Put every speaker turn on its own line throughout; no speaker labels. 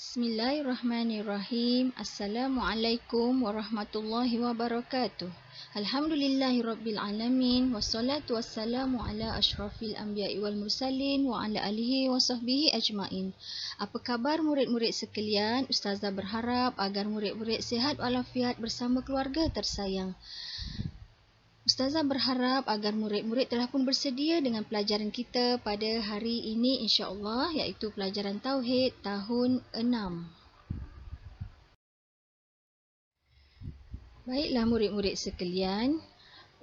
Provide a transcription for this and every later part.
Bismillahirrahmanirrahim. Assalamualaikum warahmatullahi wabarakatuh. Alhamdulillahirabbil alamin wassalatu wassalamu ala asyrafil anbiya'i wal mursalin wa ala alihi wa sahbihi ajmain. Apa khabar murid-murid sekalian? Ustazah berharap agar murid-murid sihat walafiat bersama keluarga tersayang. Ustazah berharap agar murid-murid telah pun bersedia dengan pelajaran kita pada hari ini insya-Allah, iaitu pelajaran Tauhid tahun 6. Baiklah murid-murid sekalian,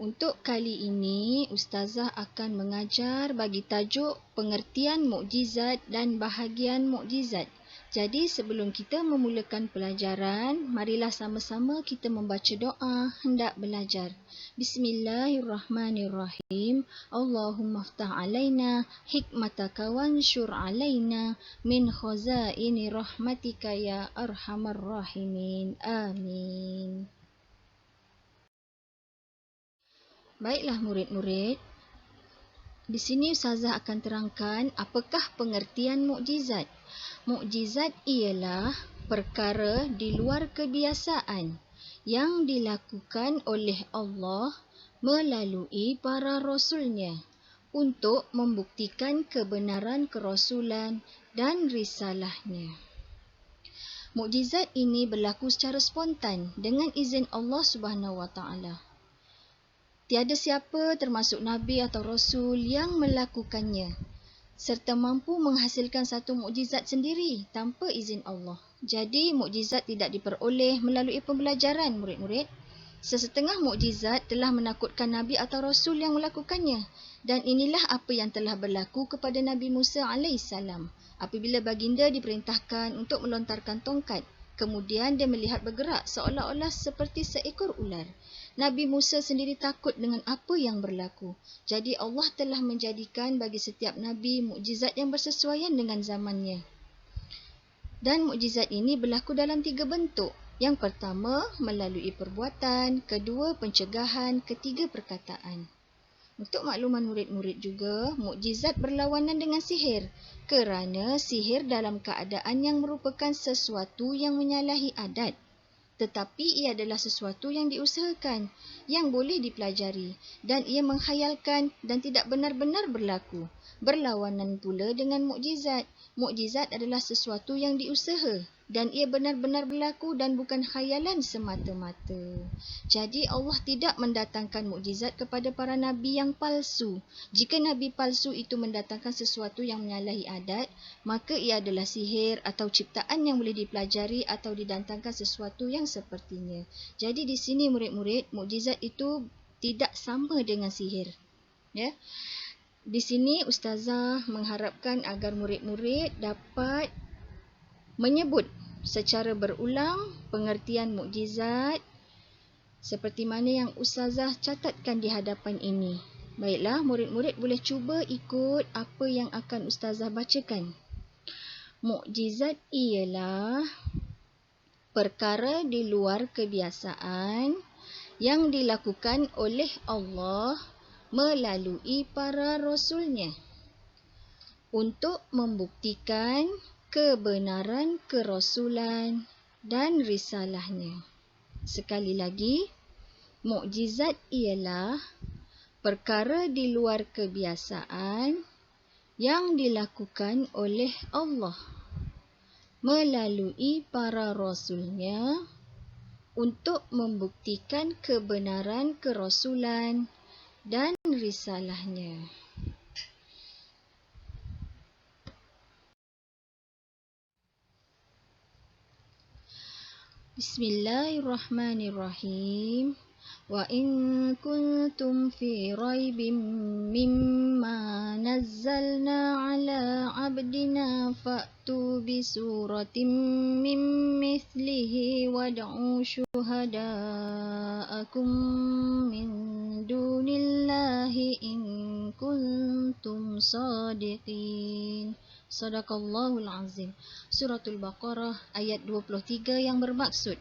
untuk kali ini Ustazah akan mengajar bagi tajuk pengertian mukjizat dan bahagian mukjizat. Jadi sebelum kita memulakan pelajaran, marilah sama-sama kita membaca doa hendak belajar. Bismillahirrahmanirrahim. Allahumma ftah alaina hikmataka wansyur alaina min khazaini rahmatika ya arhamar rahimin. Amin. Baiklah murid-murid, di sini Ustazah akan terangkan apakah pengertian mukjizat. Mukjizat ialah perkara di luar kebiasaan yang dilakukan oleh Allah melalui para rasulnya untuk membuktikan kebenaran kerasulan dan risalahnya. Mukjizat ini berlaku secara spontan dengan izin Allah Subhanahu Wa Taala. Tiada siapa termasuk Nabi atau Rasul yang melakukannya serta mampu menghasilkan satu mukjizat sendiri tanpa izin Allah. Jadi mukjizat tidak diperoleh melalui pembelajaran murid-murid. Sesetengah mukjizat telah menakutkan Nabi atau Rasul yang melakukannya. Dan inilah apa yang telah berlaku kepada Nabi Musa AS. Apabila baginda diperintahkan untuk melontarkan tongkat, kemudian dia melihat bergerak seolah-olah seperti seekor ular. Nabi Musa sendiri takut dengan apa yang berlaku. Jadi Allah telah menjadikan bagi setiap Nabi mukjizat yang bersesuaian dengan zamannya. Dan mukjizat ini berlaku dalam 3 bentuk. Yang pertama, melalui perbuatan. Kedua, pencegahan. Ketiga, perkataan. Untuk makluman murid-murid juga, mukjizat berlawanan dengan sihir. Kerana sihir dalam keadaan yang merupakan sesuatu yang menyalahi adat. Tetapi ia adalah sesuatu yang diusahakan, yang boleh dipelajari dan ia menghayalkan dan tidak benar-benar berlaku. Berlawanan pula dengan mukjizat. Mukjizat adalah sesuatu yang diusaha dan ia benar-benar berlaku dan bukan khayalan semata-mata. Jadi Allah tidak mendatangkan mukjizat kepada para nabi yang palsu. Jika nabi palsu itu mendatangkan sesuatu yang menyalahi adat, maka ia adalah sihir atau ciptaan yang boleh dipelajari atau didatangkan sesuatu yang sepertinya. Jadi di sini murid-murid, mukjizat itu tidak sama dengan sihir. Ya. Di sini Ustazah mengharapkan agar murid-murid dapat menyebut secara berulang pengertian mukjizat seperti mana yang Ustazah catatkan di hadapan ini. Baiklah, murid-murid boleh cuba ikut apa yang akan Ustazah bacakan. Mukjizat ialah perkara di luar kebiasaan yang dilakukan oleh Allah melalui para rasulnya untuk membuktikan kebenaran kerasulan dan risalahnya. Sekali lagi, mukjizat ialah perkara di luar kebiasaan yang dilakukan oleh Allah melalui para rasulnya untuk membuktikan kebenaran kerasulan dan risalahnya. Bismillahirrahmanirrahim. Wa in kuntum fi raibin mimma nazzalna ala abdina fa'tu bi suratin min mithlihi wad'u syuhada'akum min dunillahi in kuntum sadiqin. Sadaqallahul azim. Suratul Baqarah ayat 23 yang bermaksud,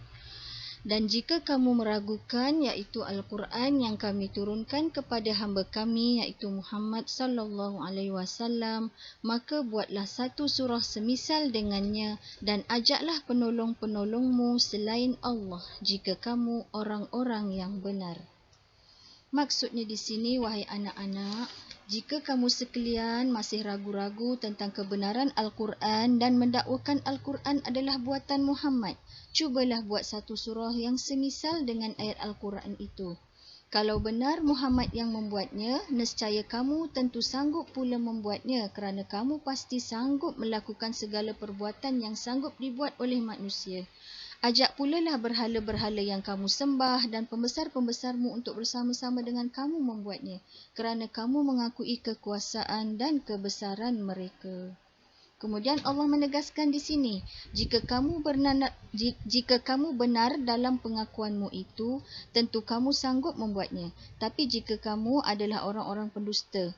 Dan jika kamu meragukan, iaitu Al-Quran yang kami turunkan kepada hamba kami, iaitu Muhammad sallallahu alaihi wasallam, maka buatlah satu surah semisal dengannya dan ajaklah penolong-penolongmu selain Allah jika kamu orang-orang yang benar. Maksudnya di sini, wahai anak-anak, jika kamu sekalian masih ragu-ragu tentang kebenaran Al-Quran dan mendakwakan Al-Quran adalah buatan Muhammad, cubalah buat satu surah yang semisal dengan ayat Al-Quran itu. Kalau benar Muhammad yang membuatnya, nescaya kamu tentu sanggup pula membuatnya kerana kamu pasti sanggup melakukan segala perbuatan yang sanggup dibuat oleh manusia. Ajak pula lah berhala-berhala yang kamu sembah dan pembesar-pembesarmu untuk bersama-sama dengan kamu membuatnya, kerana kamu mengakui kekuasaan dan kebesaran mereka. Kemudian Allah menegaskan di sini, jika kamu benar dalam pengakuanmu itu, tentu kamu sanggup membuatnya. Tapi jika kamu adalah orang-orang pendusta,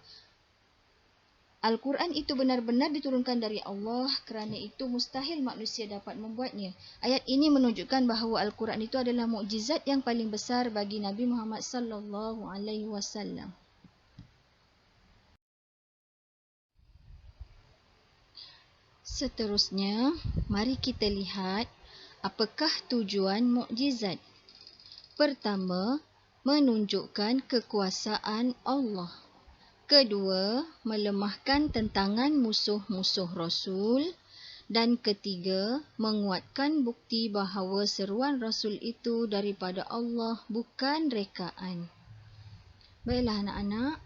Al-Quran itu benar-benar diturunkan dari Allah, kerana itu mustahil manusia dapat membuatnya. Ayat ini menunjukkan bahawa Al-Quran itu adalah mukjizat yang paling besar bagi Nabi Muhammad sallallahu alaihi wasallam. Seterusnya, mari kita lihat apakah tujuan mukjizat. Pertama, menunjukkan kekuasaan Allah. Kedua, melemahkan tentangan musuh-musuh Rasul. Dan ketiga, menguatkan bukti bahawa seruan Rasul itu daripada Allah, bukan rekaan. Baiklah anak-anak,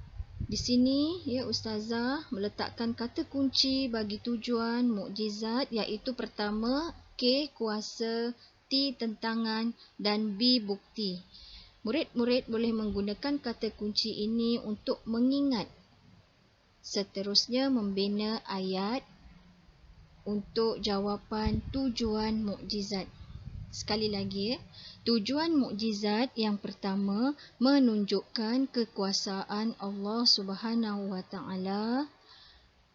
di sini Ustazah meletakkan kata kunci bagi tujuan mukjizat, iaitu pertama, K kuasa, T tentangan dan B bukti. Murid-murid boleh menggunakan kata kunci ini untuk mengingat. Seterusnya membina ayat untuk jawapan tujuan mukjizat. Sekali lagi, tujuan mukjizat yang pertama menunjukkan kekuasaan Allah Subhanahu wa taala.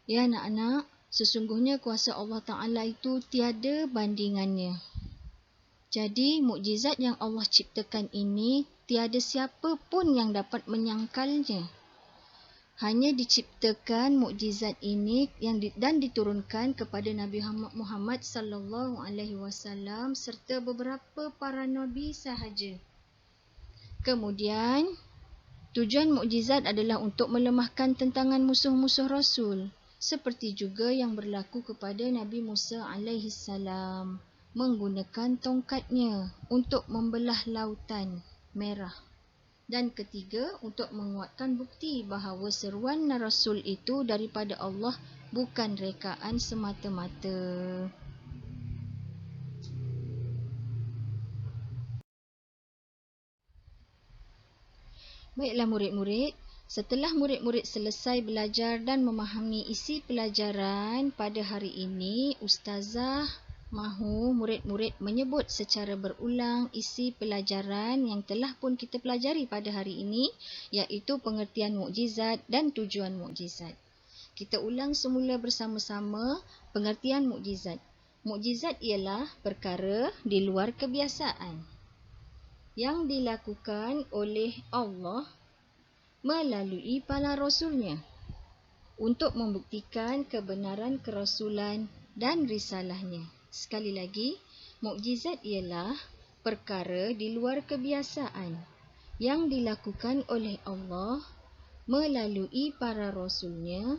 Ya anak-anak, sesungguhnya kuasa Allah Taala itu tiada bandingannya. Jadi mukjizat yang Allah ciptakan ini tiada siapa pun yang dapat menyangkalnya. Hanya diciptakan mukjizat ini dan diturunkan kepada Nabi Muhammad sallallahu alaihi wasallam serta beberapa para nabi sahaja. Kemudian, tujuan mukjizat adalah untuk melemahkan tentangan musuh-musuh Rasul, seperti juga yang berlaku kepada Nabi Musa alaihi salam, menggunakan tongkatnya untuk membelah lautan merah. Dan ketiga, untuk menguatkan bukti bahawa seruan Rasul itu daripada Allah, bukan rekaan semata-mata. Baiklah murid-murid, setelah murid-murid selesai belajar dan memahami isi pelajaran pada hari ini, Ustazah mahu murid-murid menyebut secara berulang isi pelajaran yang telah pun kita pelajari pada hari ini, iaitu pengertian mukjizat dan tujuan mukjizat. Kita ulang semula bersama-sama pengertian mukjizat. Mukjizat ialah perkara di luar kebiasaan yang dilakukan oleh Allah melalui para rasulnya untuk membuktikan kebenaran kerasulan dan risalahnya. Sekali lagi, mukjizat ialah perkara di luar kebiasaan yang dilakukan oleh Allah melalui para rasulnya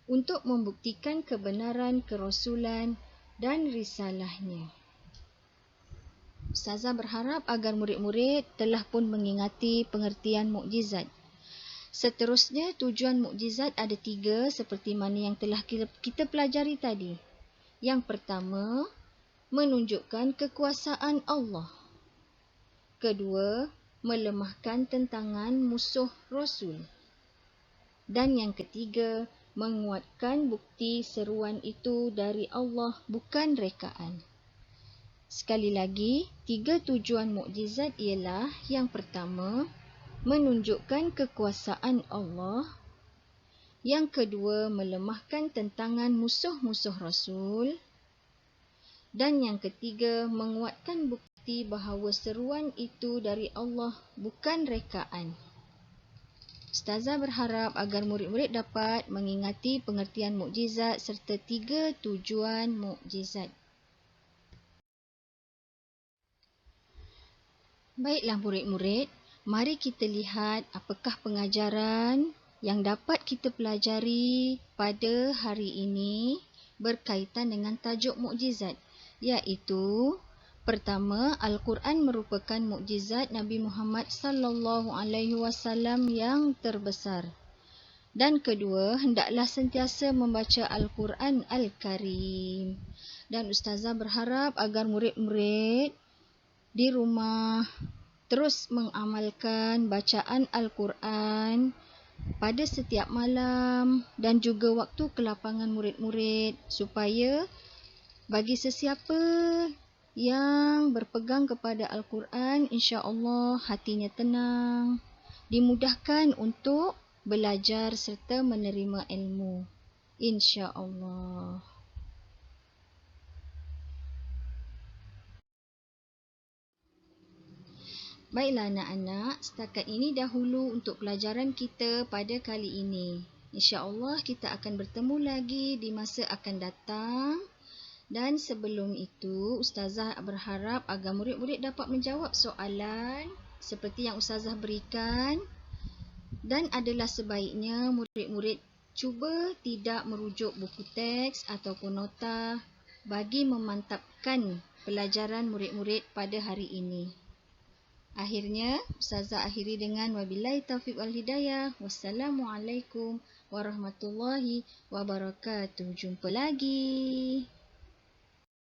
untuk membuktikan kebenaran kerasulan dan risalahnya. Ustazah berharap agar murid-murid telah pun mengingati pengertian mukjizat. Seterusnya, tujuan mukjizat ada 3 seperti mana yang telah kita pelajari tadi. Yang pertama, menunjukkan kekuasaan Allah. Kedua, melemahkan tentangan musuh Rasul. Dan yang ketiga, menguatkan bukti seruan itu dari Allah, bukan rekaan. Sekali lagi, 3 tujuan mukjizat ialah yang pertama, menunjukkan kekuasaan Allah. Yang kedua, melemahkan tentangan musuh-musuh Rasul. Dan yang ketiga, menguatkan bukti bahawa seruan itu dari Allah, bukan rekaan. Ustazah berharap agar murid-murid dapat mengingati pengertian mukjizat serta 3 tujuan mukjizat. Baiklah murid-murid, mari kita lihat apakah pengajaran yang dapat kita pelajari pada hari ini berkaitan dengan tajuk mukjizat, iaitu pertama, Al-Quran merupakan mukjizat Nabi Muhammad sallallahu alaihi wasallam yang terbesar. Dan kedua, hendaklah sentiasa membaca Al-Quran Al-Karim. Dan ustazah berharap agar murid-murid di rumah terus mengamalkan bacaan Al-Quran pada setiap malam dan juga waktu kelapangan murid-murid supaya bagi sesiapa yang berpegang kepada Al-Quran, insya-Allah hatinya tenang, dimudahkan untuk belajar serta menerima ilmu, insya-Allah. Baiklah anak-anak, setakat ini dahulu untuk pelajaran kita pada kali ini. InsyaAllah kita akan bertemu lagi di masa akan datang. Dan sebelum itu, ustazah berharap agar murid-murid dapat menjawab soalan seperti yang ustazah berikan. Dan adalah sebaiknya murid-murid cuba tidak merujuk buku teks ataupun nota bagi memantapkan pelajaran murid-murid pada hari ini. Akhirnya, ustazah akhiri dengan wabillahi taufiq wal hidayah. Wassalamualaikum warahmatullahi wabarakatuh. Jumpa lagi.